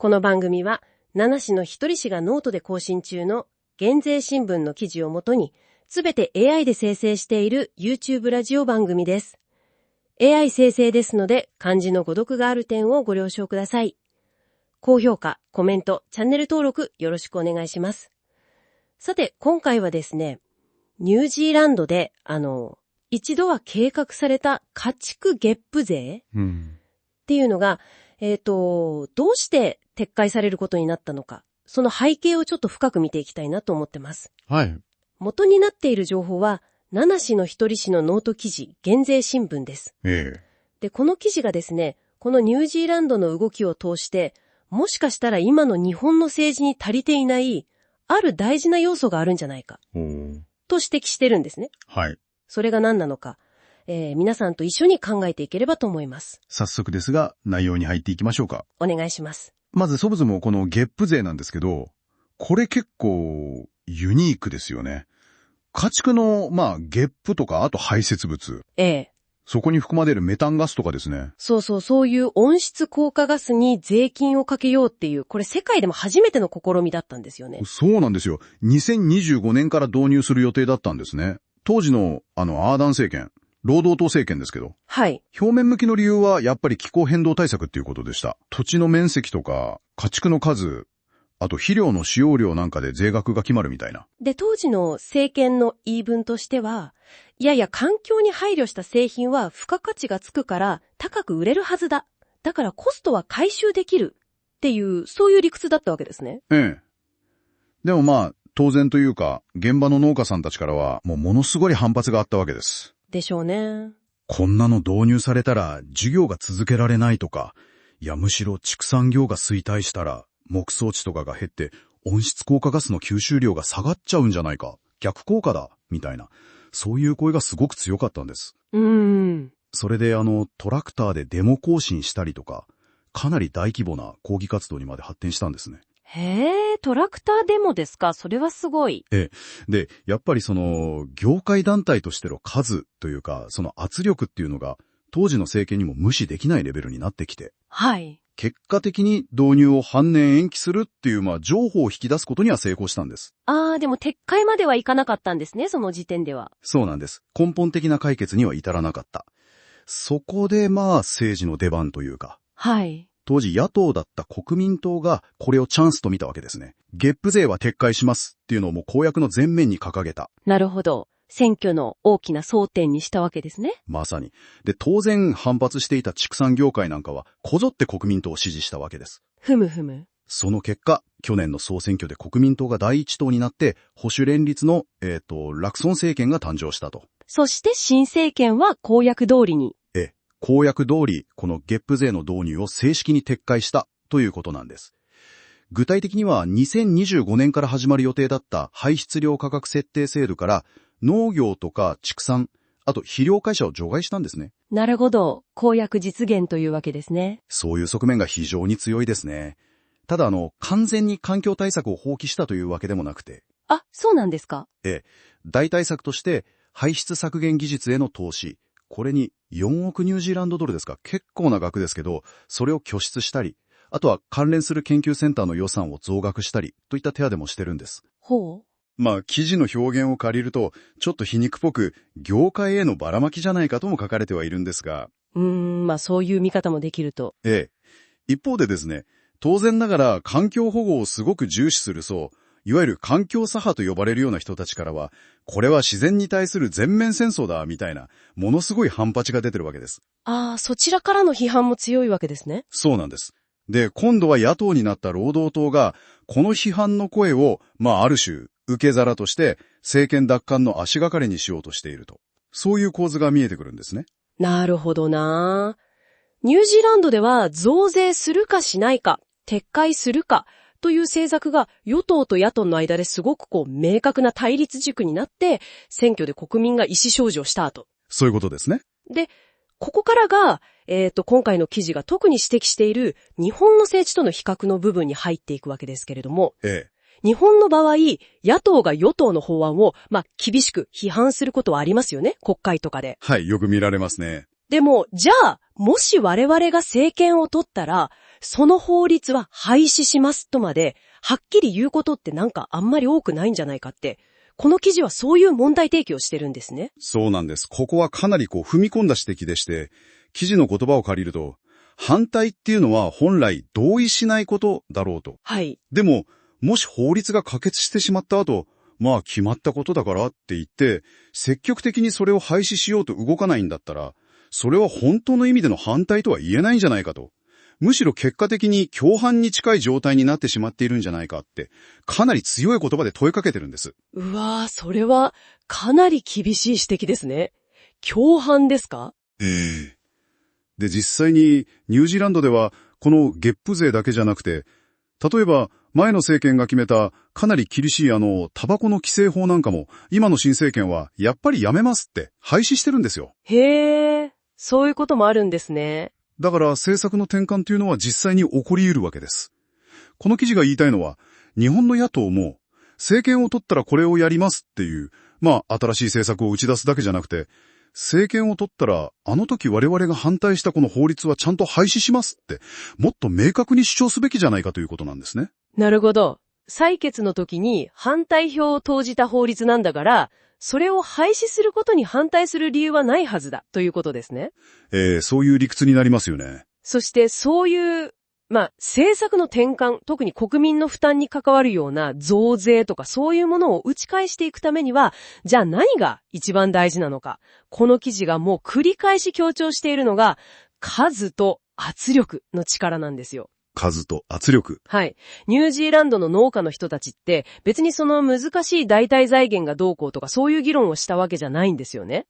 この番組は、七氏の一人氏がノートで更新中の減税新聞の記事をもとに、すべて AI で生成している YouTube ラジオ番組です。AI 生成ですので、漢字の誤読がある点をご了承ください。高評価、コメント、チャンネル登録よろしくお願いします。さて、今回はですね、ニュージーランドで、一度は計画された家畜月賦税っていうのが、どうして撤回されることになったのか、その背景をちょっと深く見ていきたいなと思ってます。はい。元になっている情報は、七氏の一人氏のノート記事、減税新聞です。で、この記事がですね、このニュージーランドの動きを通して、もしかしたら今の日本の政治に足りていない、ある大事な要素があるんじゃないか、と指摘してるんですね。はい。それが何なのか、皆さんと一緒に考えていければと思います。早速ですが、内容に入っていきましょうか。お願いします。まずそもそもこの月賦税なんですけど、これ結構ユニークですよね。家畜の、月賦とか、あと排泄物。そこに含まれるメタンガスとかですね。そういう温室効果ガスに税金をかけようっていう、これ世界でも初めての試みだったんですよね。そうなんですよ。2025年から導入する予定だったんですね。当時のアーダン政権、労働党政権ですけど。はい。表面向きの理由はやっぱり気候変動対策っていうことでした。土地の面積とか、家畜の数、あと肥料の使用量なんかで税額が決まるみたいな。で、当時の政権の言い分としては、いやいや環境に配慮した製品は付加価値がつくから高く売れるはずだ。だからコストは回収できるっていう、そういう理屈だったわけですね。でも当然というか、現場の農家さんたちからはものすごい反発があったわけです。でしょうね。こんなの導入されたら事業が続けられないとか、いやむしろ畜産業が衰退したら牧草地とかが減って温室効果ガスの吸収量が下がっちゃうんじゃないか、逆効果だ、みたいな、そういう声がすごく強かったんです。それでトラクターでデモ行進したりとか、かなり大規模な抗議活動にまで発展したんですね。へえ、トラクターデモですか。それはすごい。で、やっぱり業界団体としての数というか、その圧力っていうのが、当時の政権にも無視できないレベルになってきて。はい。結果的に導入を半年延期するっていう譲歩を引き出すことには成功したんです。でも撤回まではいかなかったんですね、その時点では。そうなんです。根本的な解決には至らなかった。そこで政治の出番というか。はい。当時野党だった国民党がこれをチャンスと見たわけですね。月賦税は撤回しますっていうのをもう公約の前面に掲げた。なるほど。選挙の大きな争点にしたわけですね。まさに。で、当然反発していた畜産業界なんかはこぞって国民党を支持したわけです。ふむふむ。その結果、去年の総選挙で国民党が第一党になって保守連立の、ラクソン政権が誕生したと。そして新政権は公約通りに。公約通り、この月賦税の導入を正式に撤回したということなんです。具体的には2025年から始まる予定だった排出量価格設定制度から農業とか畜産、あと肥料会社を除外したんですね。なるほど。公約実現というわけですね。そういう側面が非常に強いですね。ただ完全に環境対策を放棄したというわけでもなくて。そうなんですか。代替策として排出削減技術への投資、これに4億ニュージーランドドルですか、結構な額ですけど、それを拠出したり、あとは関連する研究センターの予算を増額したり、といった手当もしてるんです。ほう。記事の表現を借りると、ちょっと皮肉っぽく、業界へのばらまきじゃないかとも書かれてはいるんですが。そういう見方もできると。一方でですね、当然ながら環境保護をすごく重視するいわゆる環境左派と呼ばれるような人たちからは、これは自然に対する全面戦争だ、みたいな、ものすごい反発が出てるわけです。そちらからの批判も強いわけですね。そうなんです。で、今度は野党になった労働党が、この批判の声を、ある種、受け皿として、政権奪還の足がかりにしようとしていると。そういう構図が見えてくるんですね。なるほどな。ニュージーランドでは増税するかしないか、撤回するか、という政策が与党と野党の間ですごく明確な対立軸になって、選挙で国民が意思表示をした後。そういうことですね。で、ここからが、今回の記事が特に指摘している日本の政治との比較の部分に入っていくわけですけれども、日本の場合、野党が与党の法案を、厳しく批判することはありますよね、国会とかで。はい、よく見られますね。でも、じゃあ、もし我々が政権を取ったら、その法律は廃止しますとまで、はっきり言うことってなんかあんまり多くないんじゃないかって、この記事はそういう問題提起をしてるんですね。そうなんです。ここはかなり踏み込んだ指摘でして、記事の言葉を借りると、反対っていうのは本来同意しないことだろうと。はい。でも、もし法律が可決してしまった後、まあ決まったことだからって言って、積極的にそれを廃止しようと動かないんだったら、それは本当の意味での反対とは言えないんじゃないかと。むしろ結果的に共犯に近い状態になってしまっているんじゃないかって、かなり強い言葉で問いかけてるんです。うわぁ、それはかなり厳しい指摘ですね。共犯ですか？で、実際にニュージーランドでは、このゲップ税だけじゃなくて、例えば前の政権が決めたかなり厳しいタバコの規制法なんかも、今の新政権はやっぱりやめますって廃止してるんですよ。へー、そういうこともあるんですね。だから政策の転換というのは実際に起こり得るわけです。この記事が言いたいのは、日本の野党も政権を取ったらこれをやりますっていう、新しい政策を打ち出すだけじゃなくて、政権を取ったらあの時我々が反対したこの法律はちゃんと廃止しますって、もっと明確に主張すべきじゃないかということなんですね。なるほど。採決の時に反対票を投じた法律なんだから、それを廃止することに反対する理由はないはずだということですね。そういう理屈になりますよね。そしてそういう、政策の転換、特に国民の負担に関わるような増税とかそういうものを打ち返していくためには、じゃあ何が一番大事なのか。この記事がもう繰り返し強調しているのが、数と圧力の力なんですよ。数と圧力。はい。ニュージーランドの農家の人たちって別にその難しい代替財源がどうこうとかそういう議論をしたわけじゃないんですよね。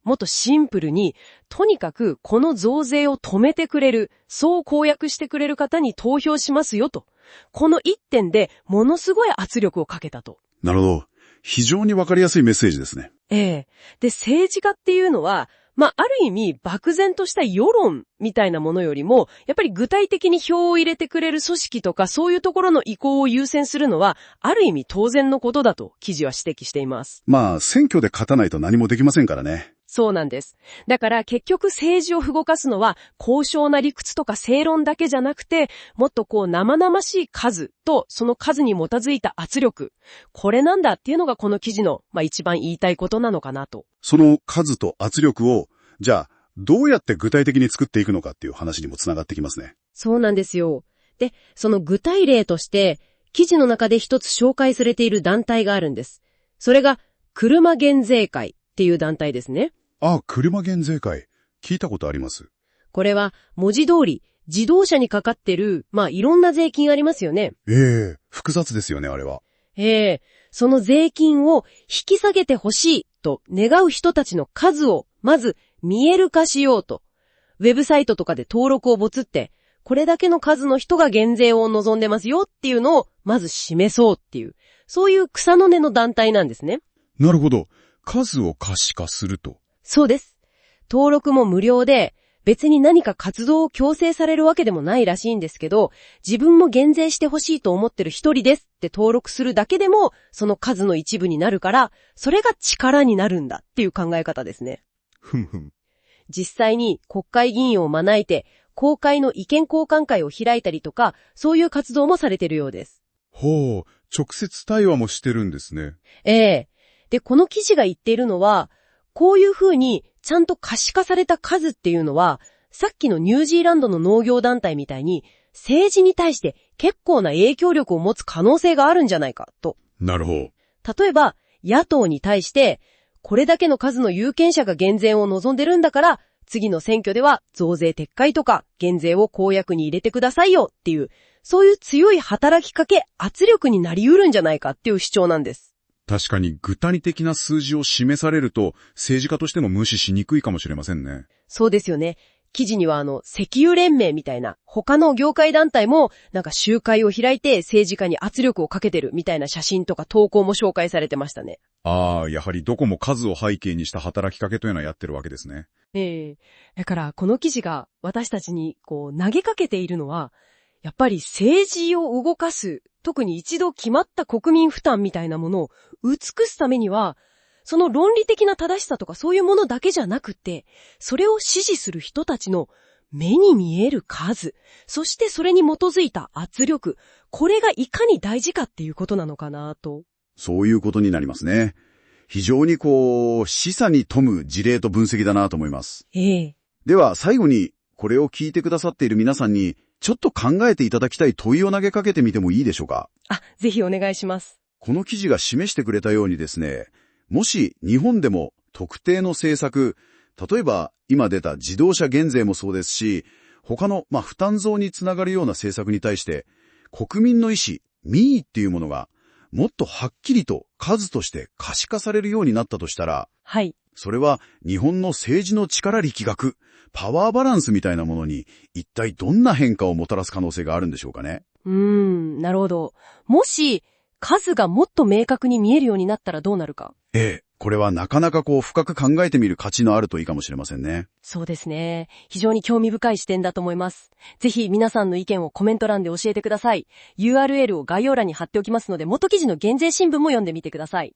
もっとシンプルに、とにかくこの増税を止めてくれる、そう公約してくれる方に投票しますよと。この一点でものすごい圧力をかけたと。なるほど。非常にわかりやすいメッセージですね。で、政治家っていうのは、ある意味漠然とした世論みたいなものよりも、やっぱり具体的に票を入れてくれる組織とかそういうところの意向を優先するのは、ある意味当然のことだと記事は指摘しています。選挙で勝たないと何もできませんからね。そうなんです。だから結局政治を動かすのは高尚な理屈とか正論だけじゃなくて、もっと生々しい数とその数に基づいた圧力。これなんだっていうのがこの記事の一番言いたいことなのかなと。その数と圧力を、じゃあどうやって具体的に作っていくのかっていう話にもつながってきますね。そうなんですよ。で、その具体例として記事の中で一つ紹介されている団体があるんです。それが車減税会っていう団体ですね。車減税会。聞いたことあります。これは文字通り自動車にかかってる、いろんな税金ありますよね。複雑ですよね、あれは。その税金を引き下げてほしいと願う人たちの数をまず見える化しようと。ウェブサイトとかで登録をボツって、これだけの数の人が減税を望んでますよっていうのをまず示そうっていう、そういう草の根の団体なんですね。なるほど。数を可視化すると。そうです。登録も無料で、別に何か活動を強制されるわけでもないらしいんですけど、自分も減税してほしいと思ってる一人ですって登録するだけでも、その数の一部になるから、それが力になるんだっていう考え方ですね。実際に国会議員を招いて、公開の意見交換会を開いたりとか、そういう活動もされているようです。直接対話もしてるんですね。で、この記事が言っているのは、こういうふうにちゃんと可視化された数っていうのは、さっきのニュージーランドの農業団体みたいに、政治に対して結構な影響力を持つ可能性があるんじゃないかと。なるほど。例えば、野党に対して、これだけの数の有権者が減税を望んでるんだから、次の選挙では増税撤回とか減税を公約に入れてくださいよっていう、そういう強い働きかけ、圧力になり得るんじゃないかっていう主張なんです。確かに具体的な数字を示されると政治家としても無視しにくいかもしれませんね。そうですよね。記事には石油連盟みたいな他の業界団体も集会を開いて政治家に圧力をかけてるみたいな写真とか投稿も紹介されてましたね。やはりどこも数を背景にした働きかけというのはやってるわけですね。だからこの記事が私たちに投げかけているのは、やっぱり政治を動かす、特に一度決まった国民負担みたいなものを美すためには、その論理的な正しさとかそういうものだけじゃなくて、それを支持する人たちの目に見える数、そしてそれに基づいた圧力、これがいかに大事かっていうことなのかなと。そういうことになりますね。非常に示唆に富む事例と分析だなと思います。では最後に、これを聞いてくださっている皆さんに、ちょっと考えていただきたい問いを投げかけてみてもいいでしょうか。ぜひお願いします。この記事が示してくれたようにですね、もし日本でも特定の政策、例えば今出た自動車減税もそうですし、他の負担増につながるような政策に対して、国民の意思、民意っていうものが、もっとはっきりと数として可視化されるようになったとしたら、それは日本の政治の力力学、パワーバランスみたいなものに一体どんな変化をもたらす可能性があるんでしょうかね。なるほど。もし数がもっと明確に見えるようになったらどうなるか。これはなかなか深く考えてみる価値のある問いかもしれませんね。そうですね。非常に興味深い視点だと思います。ぜひ皆さんの意見をコメント欄で教えてください。URL を概要欄に貼っておきますので、元記事の減税新聞も読んでみてください。